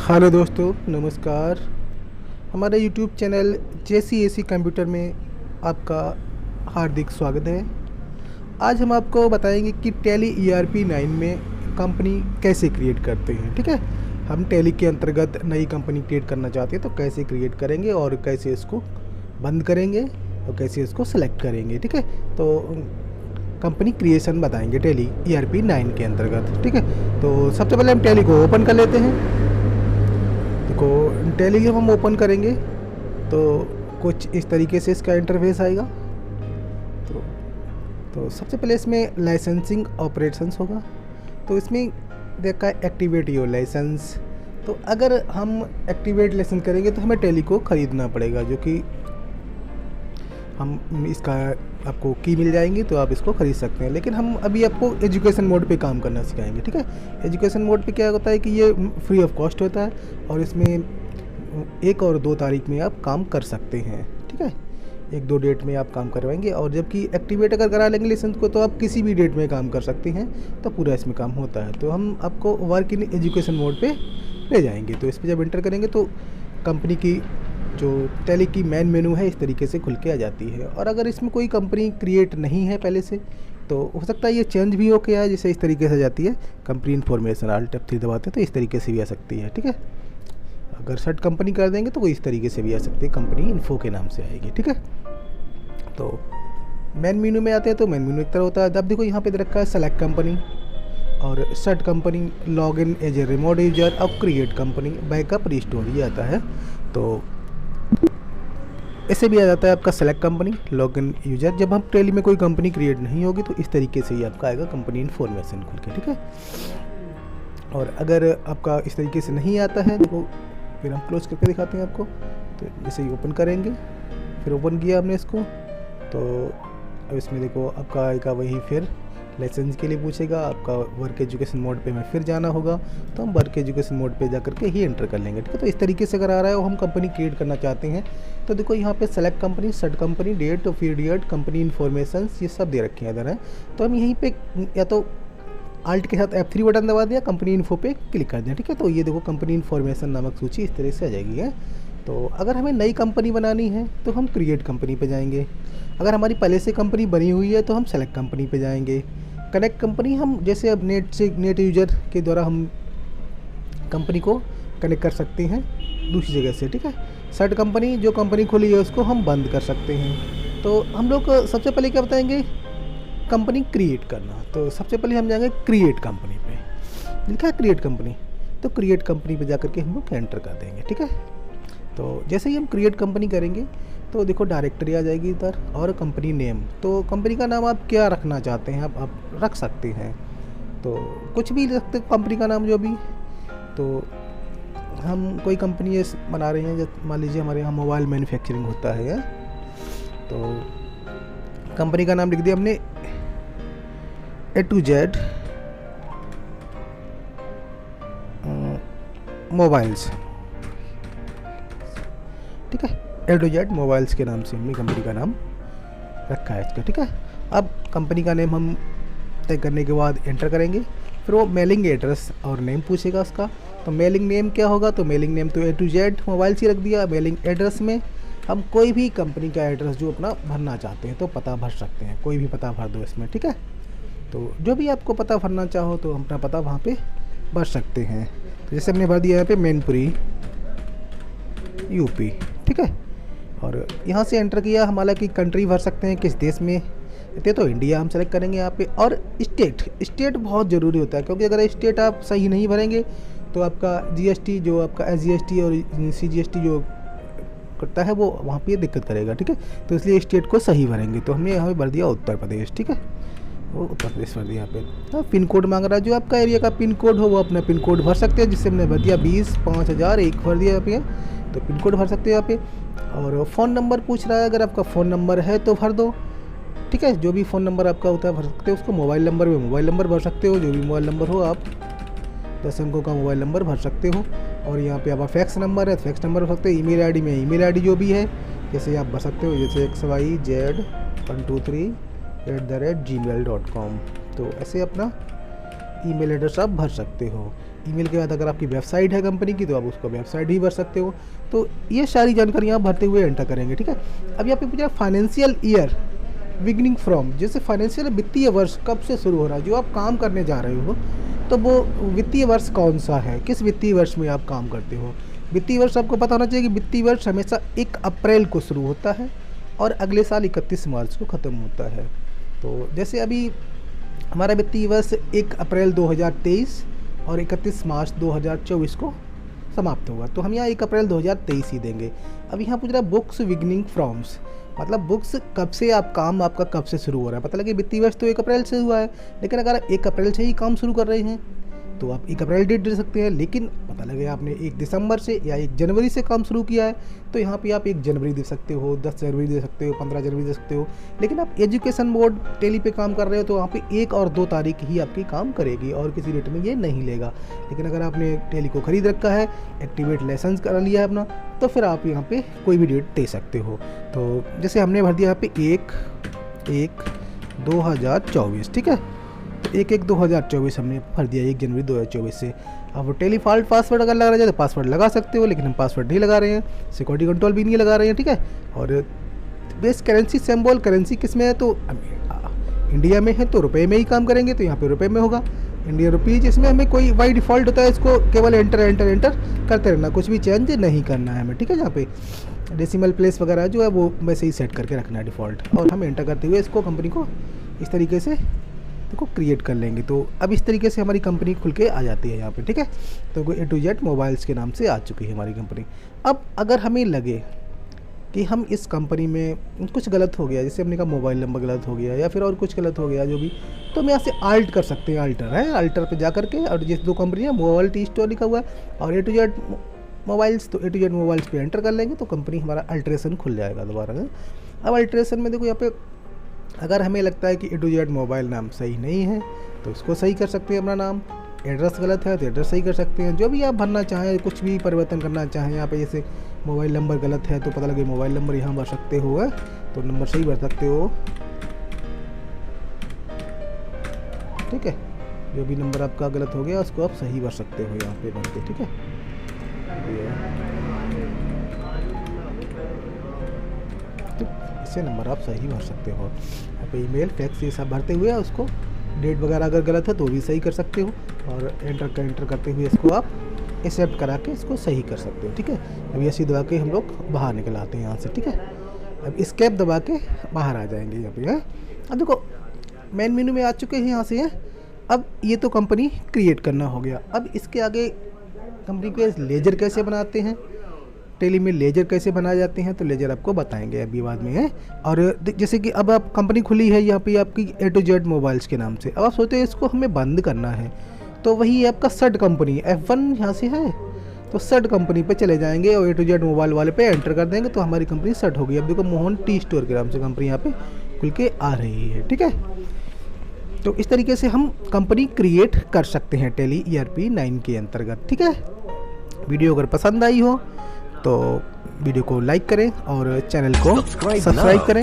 Hello दोस्तों, नमस्कार। हमारे यूट्यूब चैनल JCAC कंप्यूटर में आपका हार्दिक स्वागत है। आज हम आपको बताएंगे कि टैली ERP 9 में कंपनी कैसे क्रिएट करते हैं। ठीक है, हम टैली के अंतर्गत नई कंपनी क्रिएट करना चाहते हैं तो कैसे क्रिएट करेंगे और कैसे इसको बंद करेंगे और कैसे इसको सेलेक्ट करेंगे। ठीक है, तो कंपनी क्रिएशन बताएंगे टैली ERP 9 के अंतर्गत। ठीक है, तो सबसे पहले हम टैली को ओपन कर लेते हैं। को टैली जब हम ओपन करेंगे तो कुछ इस तरीके से इसका इंटरफेस आएगा। तो सबसे पहले इसमें लाइसेंसिंग ऑपरेशंस होगा। तो इसमें देखा एक्टिवेट योर लाइसेंस। तो अगर हम एक्टिवेट लाइसेंस करेंगे तो हमें टैली को ख़रीदना पड़ेगा, जो कि हम इसका आपको की मिल जाएंगी तो आप इसको ख़रीद सकते हैं। लेकिन हम अभी आपको एजुकेशन मोड पे काम करना सिखाएंगे। ठीक है, एजुकेशन मोड पे क्या होता है कि ये फ्री ऑफ कॉस्ट होता है और इसमें 1 और 2 तारीख में आप काम कर सकते हैं। ठीक है, 1-2 डेट में आप काम करवाएंगे। और जबकि एक्टिवेट अगर करा लेंगे लाइसेंस को तो आप किसी भी डेट में काम कर सकते हैं, तो पूरा इसमें काम होता है। तो हम आपको वर्क इन एजुकेशन मोड पे ले जाएंगे। तो इस पर जब एंटर करेंगे तो कंपनी की जो टैली की मेन मेनू है इस तरीके से खुल के आ जाती है। और अगर इसमें कोई कंपनी क्रिएट नहीं है पहले से तो हो सकता है ये चेंज भी हो के आए, जैसे इस तरीके से जाती है कंपनी इन्फॉर्मेशन, Alt F3 दबाते हैं तो इस तरीके से भी आ सकती है। ठीक है, अगर सर्च कंपनी कर देंगे तो कोई इस तरीके से भी आ सकती है, कंपनी इन्फो के नाम से आएगी। ठीक है, तो मेन मेनू में आते हैं तो मेन मेनू एक तरह होता है। अब देखो यहाँ पे दे रखा है सेलेक्ट कंपनी और search company, log in as a remote user और क्रिएट कंपनी, बैकअप रिस्टोर ये आता है। तो ऐसे भी आ जाता है आपका सेलेक्ट कंपनी, लॉग इन यूजर। जब हम टैली में कोई कंपनी क्रिएट नहीं होगी तो इस तरीके से ही आपका आएगा कंपनी इन्फॉर्मेशन खुल के। ठीक है, और अगर आपका इस तरीके से नहीं आता है देखो, फिर हम क्लोज करके दिखाते हैं आपको। तो जैसे ही ओपन करेंगे, फिर ओपन किया हमने इसको, तो अब इसमें देखो आपका आएगा वही, फिर लाइसेंस के लिए पूछेगा। आपका वर्क एजुकेशन मोड पे में फिर जाना होगा, तो हम वर्क एजुकेशन मोड पे जा करके ही एंटर कर लेंगे। ठीक है, तो इस तरीके से अगर आ रहा है और हम कंपनी क्रिएट करना चाहते हैं तो देखो यहाँ पे select company, search company, date, period, company information ये सब दे रखे हैं इधर है। तो हम यहीं पे या तो Alt के साथ F3 बटन दबा दिया, कंपनी इन्फो पे क्लिक कर दिया। ठीक है, तो ये देखो कंपनी इन्फॉर्मेशन नामक सूची इस तरह से आ जाएगी है। तो अगर हमें नई कंपनी बनानी है तो हम क्रिएट कंपनी पे जाएंगे। अगर हमारी पहले से कंपनी बनी हुई है तो हम सेलेक्ट कंपनी पे जाएंगे। कनेक्ट कंपनी, हम जैसे अब नेट यूजर के द्वारा हम कंपनी को कनेक्ट कर सकते हैं दूसरी जगह से। ठीक है, सर्ट कंपनी, जो कंपनी खुली है उसको हम बंद कर सकते हैं। तो हम लोग सबसे पहले क्या बताएंगे, कंपनी क्रिएट करना। तो सबसे पहले हम जाएंगे क्रिएट कंपनी पे, लिखा है क्रिएट कंपनी, तो क्रिएट कंपनी पे जा करके हम लोग एंटर कर देंगे। ठीक है, तो जैसे ही हम क्रिएट कंपनी करेंगे तो देखो डायरेक्टरी आ जाएगी इधर और कंपनी नेम। तो कंपनी का नाम आप क्या रखना चाहते हैं आप रख सकते हैं, तो कुछ भी रख सकते कंपनी का नाम जो भी। तो हम कोई कंपनी बना रहे हैं, जैसे मान लीजिए हमारे यहाँ मोबाइल मैन्युफैक्चरिंग होता है, तो कंपनी का नाम लिख दिया हमने A to Z मोबाइल्स। ठीक है, A to Z मोबाइल्स के नाम से हमने कंपनी का नाम रखा है इसका। ठीक है, अब कंपनी का नेम हम तय करने के बाद एंटर करेंगे। फिर वो मेलिंग एड्रेस और नेम पूछेगा उसका। तो मेलिंग नेम क्या होगा, तो मेलिंग नेम तो A to Z मोबाइल्स ही रख दिया। मेलिंग एड्रेस में हम कोई भी कंपनी का एड्रेस जो अपना भरना चाहते हैं तो पता भर सकते हैं, कोई भी पता भर दो इसमें। ठीक है, तो जो भी आपको पता भरना चाहो तो अपना पता वहाँ पे भर सकते हैं। तो जैसे हमने भर दिया यहाँ पे मैनपुरी UP। ठीक है, और यहाँ से एंटर किया। हम हालांकि कंट्री भर सकते हैं, किस देश में रहते तो इंडिया हम सेलेक्ट करेंगे यहाँ पे। और स्टेट बहुत ज़रूरी होता है, क्योंकि अगर स्टेट आप सही नहीं भरेंगे तो आपका GST जो आपका SGST और CGST जो करता है वो वहाँ पे दिक्कत करेगा। ठीक है, तो इसलिए स्टेट को सही भरेंगे। तो हमने यहाँ पे भर दिया उत्तर प्रदेश। ठीक है, वो उत्तर प्रदेश भर दिया यहाँ पे। हाँ, पिन कोड मांग रहा है, जो आपका एरिया का पिन कोड हो वो अपना पिन कोड भर सकते हैं। जिससे हमने भर दिया 20-5001 भर दिया यहाँ पे, तो पिन कोड भर सकते हैं यहाँ पे। और फ़ोन नंबर पूछ रहा है, अगर आपका फ़ोन नंबर है तो भर दो। ठीक है, जो भी फ़ोन नंबर आपका होता है भर सकते हो उसको। मोबाइल नंबर में मोबाइल नंबर भर सकते हो, जो भी मोबाइल नंबर हो आप 10 अंकों का मोबाइल नंबर भर सकते हो। और यहाँ पे आपका फैक्स नंबर है, फैक्स नंबर भर सकते हो। ईमेल आईडी में ईमेल आईडी जो भी है जैसे आप भर सकते हो, जैसे xyz123@gmail.com। तो ऐसे अपना ईमेल एड्रेस आप भर सकते हो। ईमेल के बाद अगर आपकी वेबसाइट है कंपनी की तो आप उसको वेबसाइट भी भर सकते हो। तो ये सारी जानकारियाँ आप भरते हुए एंटर करेंगे, ठीक है। अब यहाँ पे पूछा फाइनेंशियल ईयर बिगिनिंग फ्रॉम, जैसे फाइनेंशियल वित्तीय वर्ष कब से शुरू हो रहा है, जो आप काम करने जा रहे हो तो वो वित्तीय वर्ष कौन सा है, किस वित्तीय वर्ष में आप काम करते हो। वित्तीय वर्ष आपको पता होना चाहिए कि वित्तीय वर्ष हमेशा 1 अप्रैल को शुरू होता है और अगले साल 31 मार्च को ख़त्म होता है। तो जैसे अभी हमारा वित्तीय वर्ष 1 अप्रैल 2023 और 31 मार्च 2024 को समाप्त होगा, तो हम यहाँ 1 अप्रैल 2023 ही देंगे। अब यहाँ पूछ रहा है बुक्स बिगिनिंग फ्रॉम्स, मतलब बुक्स कब से आप काम आपका कब से शुरू हो रहा है। पता लगे वित्तीय वर्ष तो 1 अप्रैल से हुआ है, लेकिन अगर आप 1 अप्रैल से ही काम शुरू कर रहे हैं तो आप 1 अप्रैल डेट दे सकते हैं। लेकिन पता लगे आपने 1 दिसंबर से या 1 जनवरी से काम शुरू किया है तो यहाँ पे आप 1 जनवरी दे सकते हो, 10 जनवरी दे सकते हो, 15 जनवरी दे सकते हो। लेकिन आप एजुकेशन बोर्ड टेली पे काम कर रहे हो तो वहाँ पे 1 और 2 तारीख ही आपकी काम करेगी और किसी डेट में ये नहीं लेगा। लेकिन अगर आपने टेली को खरीद रखा है, एक्टिवेट लाइसेंस करा लिया है अपना, तो फिर आप यहाँ पे कोई भी डेट दे सकते हो। तो जैसे हमने भर दिया यहाँ पे 1/1/2024, ठीक है। 1/1/2024 हमने भर दिया 1 जनवरी 2024 से। अब टेलीफॉल्ट पासवर्ड अगर लगा रहा है तो पासवर्ड लगा सकते हो, लेकिन हम पासवर्ड नहीं लगा रहे हैं, सिक्योरिटी कंट्रोल भी नहीं लगा रहे हैं, ठीक है। और बेस करेंसी सिंबल, करेंसी किस में है तो इंडिया में है तो रुपए में ही काम करेंगे, तो यहाँ पे रुपए में होगा, इंडियन रुपीज। इसमें हमें कोई बाई डिफ़ॉल्ट होता है, इसको केवल एंटर एंटर एंटर करते रहना, कुछ भी चेंज नहीं करना है हमें, ठीक है। यहाँ पे डेसिमल प्लेस वगैरह जो है वो वैसे ही सेट करके रखना है डिफ़ॉल्ट, और हम एंटर करते हुए इसको कंपनी को इस तरीके से देखो क्रिएट कर लेंगे। तो अब इस तरीके से हमारी कंपनी खुल के आ जाती है यहाँ पे, ठीक है। तो A to Z मोबाइल्स के नाम से आ चुकी है हमारी कंपनी। अब अगर हमें लगे कि हम इस कंपनी में कुछ गलत हो गया, जैसे हमने कहा मोबाइल नंबर गलत हो गया या फिर और कुछ गलत हो गया जो भी, तो हम यहाँ से आल्ट कर सकते हैं, अल्टर है, अल्टर पे जा करके, और जिस 2 कंपनी है मोबाइल टी स्टोर लिखा हुआ है और A to Z मोबाइल्स, तो A to Z मोबाइल्स पे एंटर कर लेंगे तो कंपनी हमारा अल्ट्रेशन खुल जाएगा दोबारा। अब अल्ट्रेशन में देखो यहाँ पे अगर हमें लगता है कि A to Z मोबाइल नाम सही नहीं है तो इसको सही कर सकते हैं अपना नाम, एड्रेस गलत है तो एड्रेस सही कर सकते हैं, जो भी आप भरना चाहें, कुछ भी परिवर्तन करना चाहें। यहाँ पे जैसे मोबाइल नंबर गलत है तो पता लगे मोबाइल नंबर यहाँ भर सकते हो, तो नंबर सही भर सकते हो, ठीक है। जो भी नंबर आपका गलत हो गया उसको आप सही भर सकते हो यहाँ पे भर के, ठीक है। इससे नंबर आप सही भर सकते हो। यहाँ पे ईमेल फैक्स ये सब भरते हुए उसको डेट वगैरह अगर गलत है तो भी सही कर सकते हो, और एंटर करते हुए इसको आप एक्सेप्ट करा के इसको सही कर सकते हो, ठीक है। अब ऐसे दबा के हम लोग बाहर निकल आते हैं यहाँ से, ठीक है। अब एस्केप दबा के बाहर आ जाएंगे यहाँ पे, है। अब देखो मेन मेनू में आ चुके हैं यहाँ से, है। अब ये तो कंपनी क्रिएट करना हो गया। अब इसके आगे कंपनी के लेजर कैसे बनाते हैं, टेली में लेजर कैसे बनाए जाते हैं, तो लेजर आपको बताएंगे अभी बाद में, है। और जैसे कि अब आप कंपनी खुली है यहाँ पे आपकी A to Z मोबाइल्स के नाम से, अब आप सोचते हैं इसको हमें बंद करना है, तो वही आपका सड कंपनी F1 यहाँ से है, तो सड कंपनी पे चले जाएंगे और A to Z मोबाइल वाले पे एंटर कर देंगे तो हमारी कंपनी सड होगी। अब देखो मोहन टी स्टोर के नाम से कंपनी यहाँ पे खुल के आ रही है, ठीक है। तो इस तरीके से हम कंपनी क्रिएट कर सकते हैं टेली ERP 9 के अंतर्गत, ठीक है। वीडियो अगर पसंद आई हो तो वीडियो को लाइक करें और चैनल को सब्सक्राइब करें।